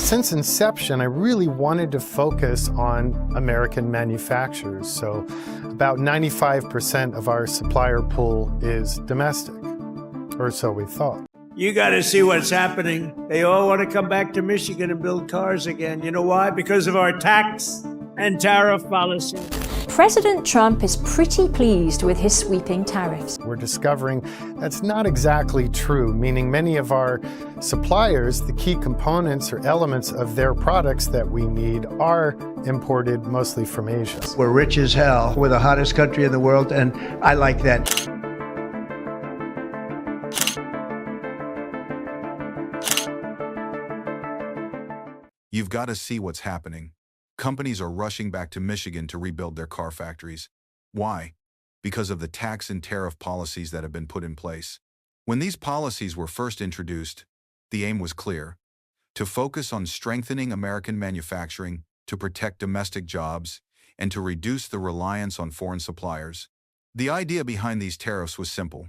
Since inception, I really wanted to focus on American manufacturers. So about 95% of our supplier pool is domestic, or so we thought. You got to see what's happening. They all want to come back to Michigan and build cars again. You know why? Because of our tax and tariff policy. President Trump is pretty pleased with his sweeping tariffs. We're discovering that's not exactly true, meaning many of our suppliers, the key components or elements of their products that we need are imported mostly from Asia. We're rich as hell. We're the hottest country in the world, and I like that. You've got to see what's happening. Companies are rushing back to Michigan to rebuild their car factories. Why? Because of the tax and tariff policies that have been put in place. When these policies were first introduced, the aim was clear: to focus on strengthening American manufacturing, to protect domestic jobs, and to reduce the reliance on foreign suppliers. The idea behind these tariffs was simple: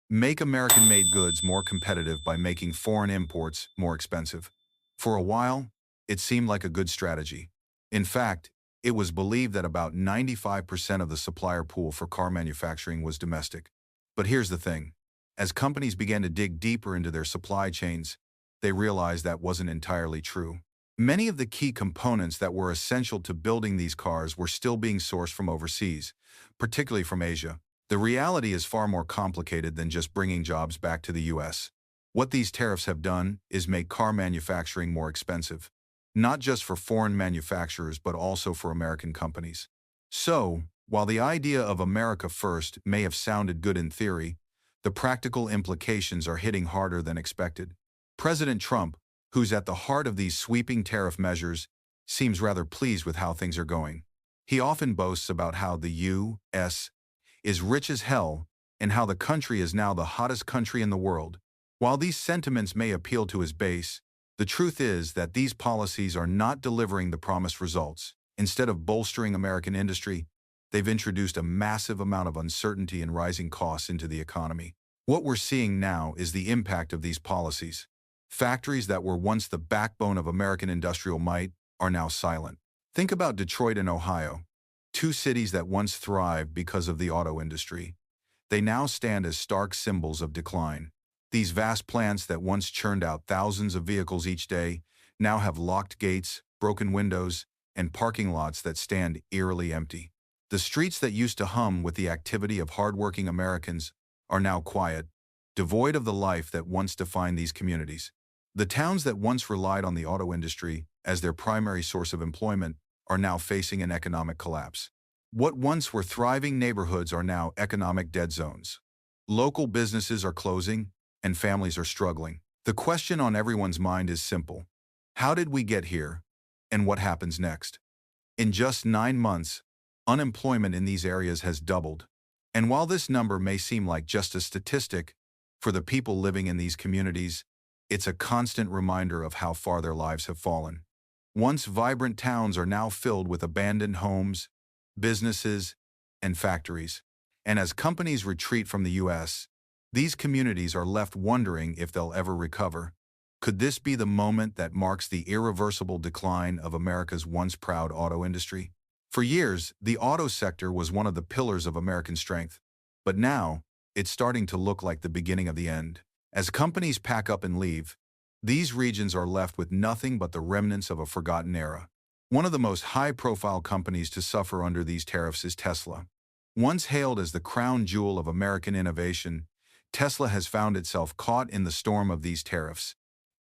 make American-made goods more competitive by making foreign imports more expensive. For a while, it seemed like a good strategy. In fact, it was believed that about 95% of the supplier pool for car manufacturing was domestic. But here's the thing. As companies began to dig deeper into their supply chains, they realized that wasn't entirely true. Many of the key components that were essential to building these cars were still being sourced from overseas, particularly from Asia. The reality is far more complicated than just bringing jobs back to the US. What these tariffs have done is make car manufacturing more expensive. Not just for foreign manufacturers, but also for American companies. So, while the idea of America first may have sounded good in theory, the practical implications are hitting harder than expected. President Trump, who's at the heart of these sweeping tariff measures, seems rather pleased with how things are going. He often boasts about how the U.S. is rich as hell and how the country is now the hottest country in the world. While these sentiments may appeal to his base, the truth is that these policies are not delivering the promised results. Instead of bolstering American industry, they've introduced a massive amount of uncertainty and rising costs into the economy. What we're seeing now is the impact of these policies. Factories that were once the backbone of American industrial might are now silent. Think about Detroit and Ohio, two cities that once thrived because of the auto industry. They now stand as stark symbols of decline. These vast plants that once churned out thousands of vehicles each day now have locked gates, broken windows, and parking lots that stand eerily empty. The streets that used to hum with the activity of hardworking Americans are now quiet, devoid of the life that once defined these communities. The towns that once relied on the auto industry as their primary source of employment are now facing an economic collapse. What once were thriving neighborhoods are now economic dead zones. Local businesses are closing, and families are struggling. The question on everyone's mind is simple: how did we get here, and what happens next? In just 9 months, unemployment in these areas has doubled. And while this number may seem like just a statistic, for the people living in these communities, it's a constant reminder of how far their lives have fallen. Once vibrant towns are now filled with abandoned homes, businesses, and factories. And as companies retreat from the U.S., these communities are left wondering if they'll ever recover. Could this be the moment that marks the irreversible decline of America's once proud auto industry? For years, the auto sector was one of the pillars of American strength. But now, it's starting to look like the beginning of the end. As companies pack up and leave, these regions are left with nothing but the remnants of a forgotten era. One of the most high-profile companies to suffer under these tariffs is Tesla. Once hailed as the crown jewel of American innovation, Tesla has found itself caught in the storm of these tariffs.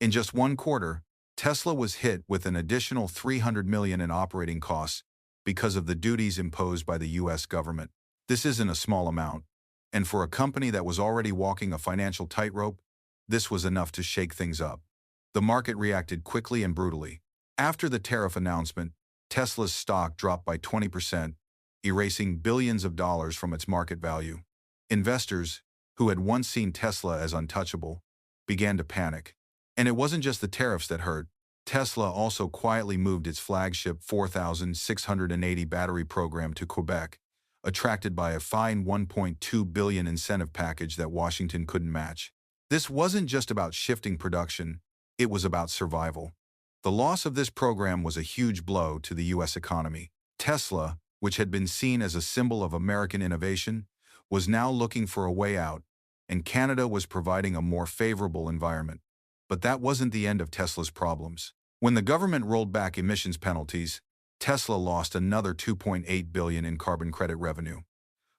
In just one quarter, Tesla was hit with an additional $300 million in operating costs because of the duties imposed by the U.S. government. This isn't a small amount, and for a company that was already walking a financial tightrope, this was enough to shake things up. The market reacted quickly and brutally. After the tariff announcement, Tesla's stock dropped by 20%, erasing billions of dollars from its market value. Investors, who had once seen Tesla as untouchable, began to panic. And it wasn't just the tariffs that hurt. Tesla also quietly moved its flagship 4,680 battery program to Quebec, attracted by a fine $1.2 billion incentive package that Washington couldn't match. This wasn't just about shifting production, it was about survival. The loss of this program was a huge blow to the U.S. economy. Tesla, which had been seen as a symbol of American innovation, was now looking for a way out, and Canada was providing a more favorable environment. But that wasn't the end of Tesla's problems. When the government rolled back emissions penalties, Tesla lost another $2.8 billion in carbon credit revenue.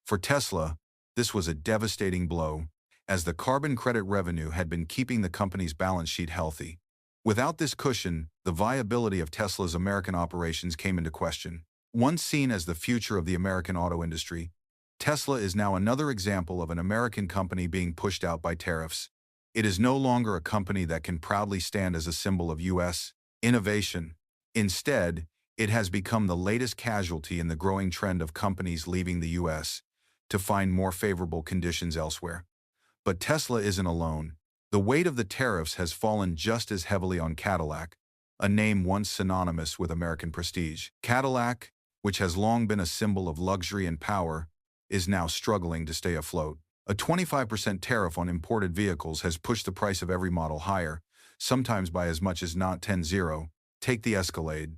For Tesla, this was a devastating blow, as the carbon credit revenue had been keeping the company's balance sheet healthy. Without this cushion, the viability of Tesla's American operations came into question. Once seen as the future of the American auto industry, Tesla is now another example of an American company being pushed out by tariffs. It is no longer a company that can proudly stand as a symbol of U.S. innovation. Instead, it has become the latest casualty in the growing trend of companies leaving the U.S. to find more favorable conditions elsewhere. But Tesla isn't alone. The weight of the tariffs has fallen just as heavily on Cadillac, a name once synonymous with American prestige. Cadillac, which has long been a symbol of luxury and power, is now struggling to stay afloat. A 25% tariff on imported vehicles has pushed the price of every model higher, sometimes by as much as not 10-0. Take the Escalade,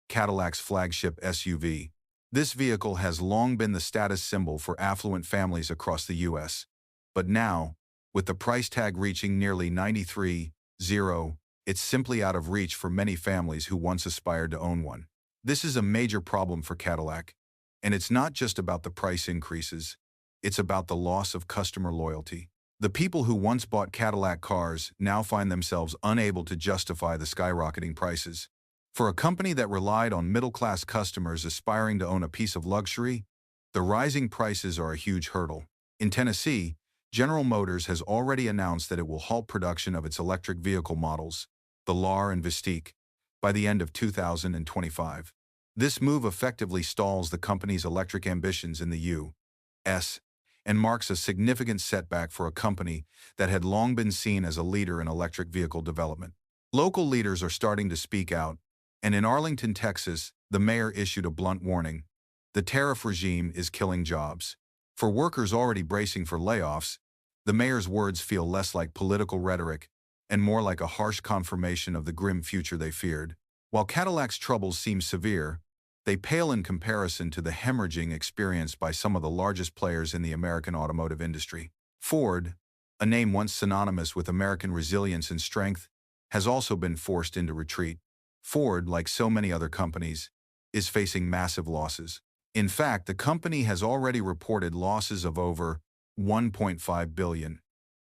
Cadillac's flagship SUV. This vehicle has long been the status symbol for affluent families across the U.S. But now, with the price tag reaching nearly 93.0, it's simply out of reach for many families who once aspired to own one. This is a major problem for Cadillac, and it's not just about the price increases, it's about the loss of customer loyalty. The people who once bought Cadillac cars now find themselves unable to justify the skyrocketing prices. For a company that relied on middle-class customers aspiring to own a piece of luxury, the rising prices are a huge hurdle. In Tennessee, General Motors has already announced that it will halt production of its electric vehicle models, the LAR and Vistique, by the end of 2025. This move effectively stalls the company's electric ambitions in the U.S. and marks a significant setback for a company that had long been seen as a leader in electric vehicle development. Local leaders are starting to speak out, and in Arlington, Texas, the mayor issued a blunt warning. The tariff regime is killing jobs. For workers already bracing for layoffs, the mayor's words feel less like political rhetoric and more like a harsh confirmation of the grim future they feared. While Cadillac's troubles seem severe, they pale in comparison to the hemorrhaging experienced by some of the largest players in the American automotive industry. Ford, a name once synonymous with American resilience and strength, has also been forced into retreat. Ford, like so many other companies, is facing massive losses. In fact, the company has already reported losses of over $1.5 billion,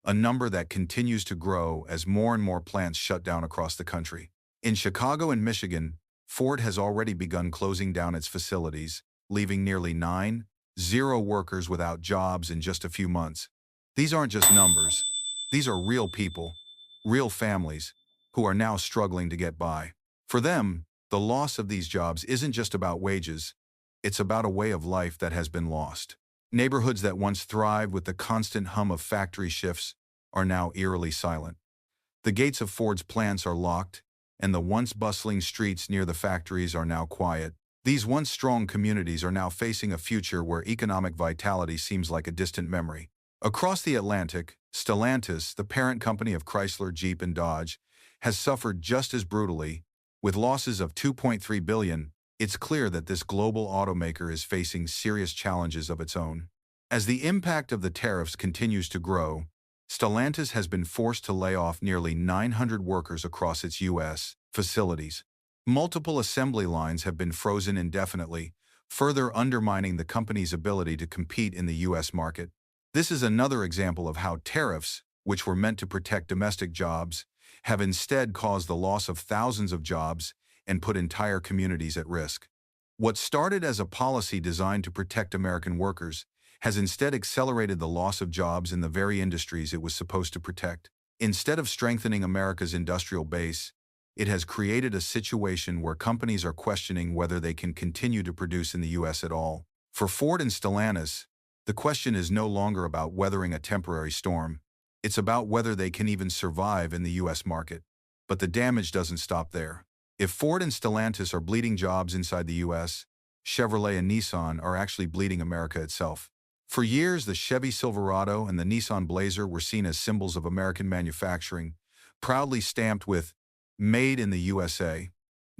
a number that continues to grow as more and more plants shut down across the country. In Chicago and Michigan, Ford has already begun closing down its facilities, leaving nearly 9,000 workers without jobs in just a few months. These aren't just numbers. These are real people, real families, who are now struggling to get by. For them, the loss of these jobs isn't just about wages. It's about a way of life that has been lost. Neighborhoods that once thrived with the constant hum of factory shifts are now eerily silent. The gates of Ford's plants are locked, and the once bustling streets near the factories are now quiet. These once strong communities are now facing a future where economic vitality seems like a distant memory. Across the Atlantic, Stellantis, the parent company of Chrysler, Jeep, and Dodge, has suffered just as brutally, with losses of $2.3 billion. It's clear that this global automaker is facing serious challenges of its own. As the impact of the tariffs continues to grow, Stellantis has been forced to lay off nearly 900 workers across its U.S. facilities. Multiple assembly lines have been frozen indefinitely, further undermining the company's ability to compete in the U.S. market. This is another example of how tariffs, which were meant to protect domestic jobs, have instead caused the loss of thousands of jobs and put entire communities at risk. What started as a policy designed to protect American workers has instead accelerated the loss of jobs in the very industries it was supposed to protect. Instead of strengthening America's industrial base, it has created a situation where companies are questioning whether they can continue to produce in the U.S. at all. For Ford and Stellantis, the question is no longer about weathering a temporary storm. It's about whether they can even survive in the U.S. market. But the damage doesn't stop there. If Ford and Stellantis are bleeding jobs inside the U.S., Chevrolet and Nissan are actually bleeding America itself. For years, the Chevy Silverado and the Nissan Blazer were seen as symbols of American manufacturing, proudly stamped with "Made in the USA."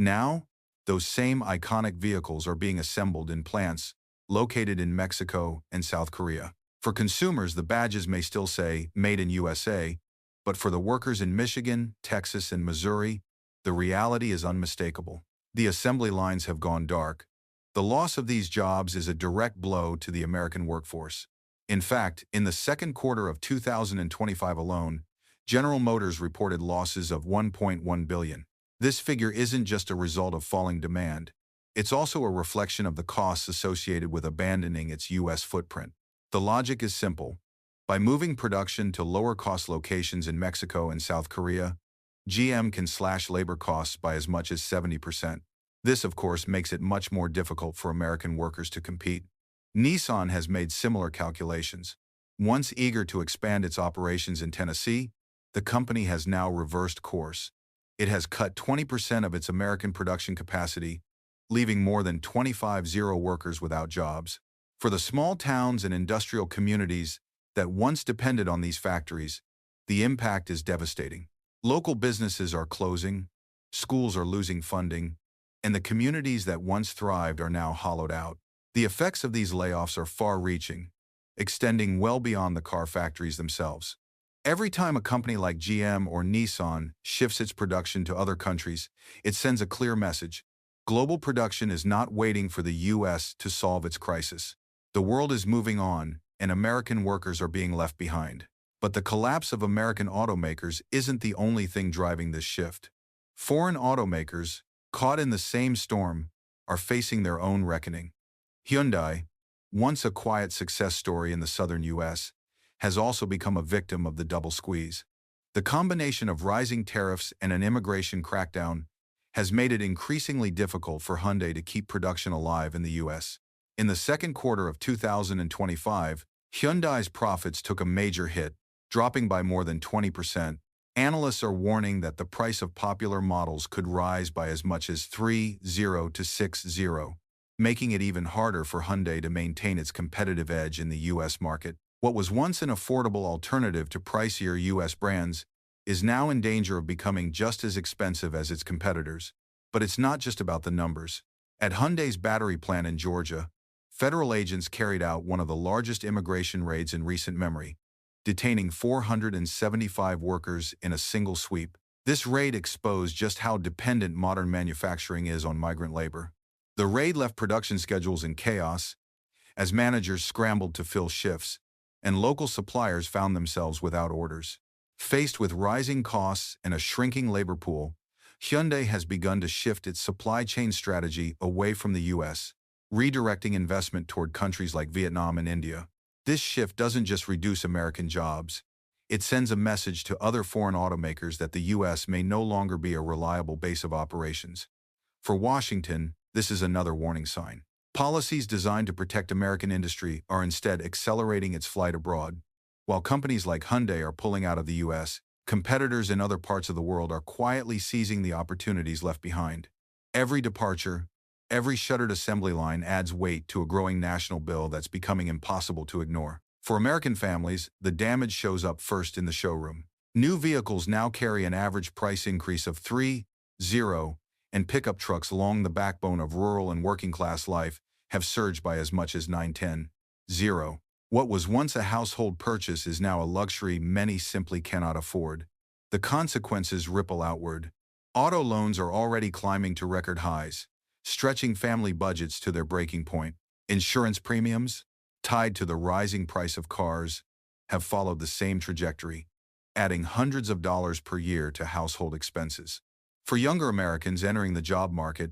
Now, those same iconic vehicles are being assembled in plants located in Mexico and South Korea. For consumers, the badges may still say Made in USA, but for the workers in Michigan, Texas, and Missouri, the reality is unmistakable. The assembly lines have gone dark. The loss of these jobs is a direct blow to the American workforce. In fact, in the second quarter of 2025 alone, General Motors reported losses of $1.1 billion. This figure isn't just a result of falling demand. It's also a reflection of the costs associated with abandoning its U.S. footprint. The logic is simple. By moving production to lower-cost locations in Mexico and South Korea, GM can slash labor costs by as much as 70%. This, of course, makes it much more difficult for American workers to compete. Nissan has made similar calculations. Once eager to expand its operations in Tennessee, the company has now reversed course. It has cut 20% of its American production capacity, leaving more than 25,000 workers without jobs. For the small towns and industrial communities that once depended on these factories, the impact is devastating. Local businesses are closing, schools are losing funding, and the communities that once thrived are now hollowed out. The effects of these layoffs are far-reaching, extending well beyond the car factories themselves. Every time a company like GM or Nissan shifts its production to other countries, it sends a clear message. Global production is not waiting for the U.S. to solve its crisis. The world is moving on, and American workers are being left behind. But the collapse of American automakers isn't the only thing driving this shift. Foreign automakers, caught in the same storm, are facing their own reckoning. Hyundai, once a quiet success story in the southern U.S., has also become a victim of the double squeeze. The combination of rising tariffs and an immigration crackdown has made it increasingly difficult for Hyundai to keep production alive in the U.S. In the second quarter of 2025, Hyundai's profits took a major hit, dropping by more than 20%. Analysts are warning that the price of popular models could rise by as much as 30 to 60, making it even harder for Hyundai to maintain its competitive edge in the U.S. market. What was once an affordable alternative to pricier U.S. brands is now in danger of becoming just as expensive as its competitors. But it's not just about the numbers. At Hyundai's battery plant in Georgia, federal agents carried out one of the largest immigration raids in recent memory, detaining 475 workers in a single sweep. This raid exposed just how dependent modern manufacturing is on migrant labor. The raid left production schedules in chaos, as managers scrambled to fill shifts, and local suppliers found themselves without orders. Faced with rising costs and a shrinking labor pool, Hyundai has begun to shift its supply chain strategy away from the U.S., redirecting investment toward countries like Vietnam and India. This shift doesn't just reduce American jobs, it sends a message to other foreign automakers that the U.S. may no longer be a reliable base of operations. For Washington, this is another warning sign. Policies designed to protect American industry are instead accelerating its flight abroad. While companies like Hyundai are pulling out of the U.S., competitors in other parts of the world are quietly seizing the opportunities left behind. Every departure, every shuttered assembly line adds weight to a growing national bill that's becoming impossible to ignore. For American families, the damage shows up first in the showroom. New vehicles now carry an average price increase of 3.0, and pickup trucks along the backbone of rural and working-class life have surged by as much as 9.10. What was once a household purchase is now a luxury many simply cannot afford. The consequences ripple outward. Auto loans are already climbing to record highs, stretching family budgets to their breaking point. Insurance premiums, tied to the rising price of cars, have followed the same trajectory, adding hundreds of dollars per year to household expenses. For younger Americans entering the job market,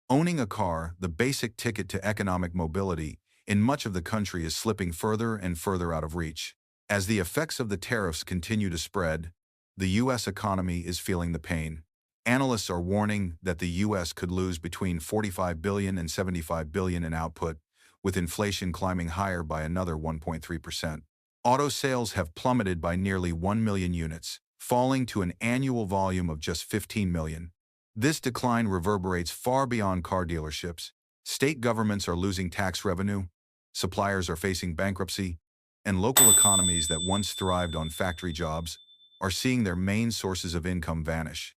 owning a car, the basic ticket to economic mobility, in much of the country is slipping further and further out of reach. As the effects of the tariffs continue to spread, the U.S. economy is feeling the pain. Analysts are warning that the U.S. could lose between $45 billion and $75 billion in output, with inflation climbing higher by another 1.3%. Auto sales have plummeted by nearly 1 million units, falling to an annual volume of just 15 million. This decline reverberates far beyond car dealerships. State governments are losing tax revenue, suppliers are facing bankruptcy, and local economies that once thrived on factory jobs are seeing their main sources of income vanish.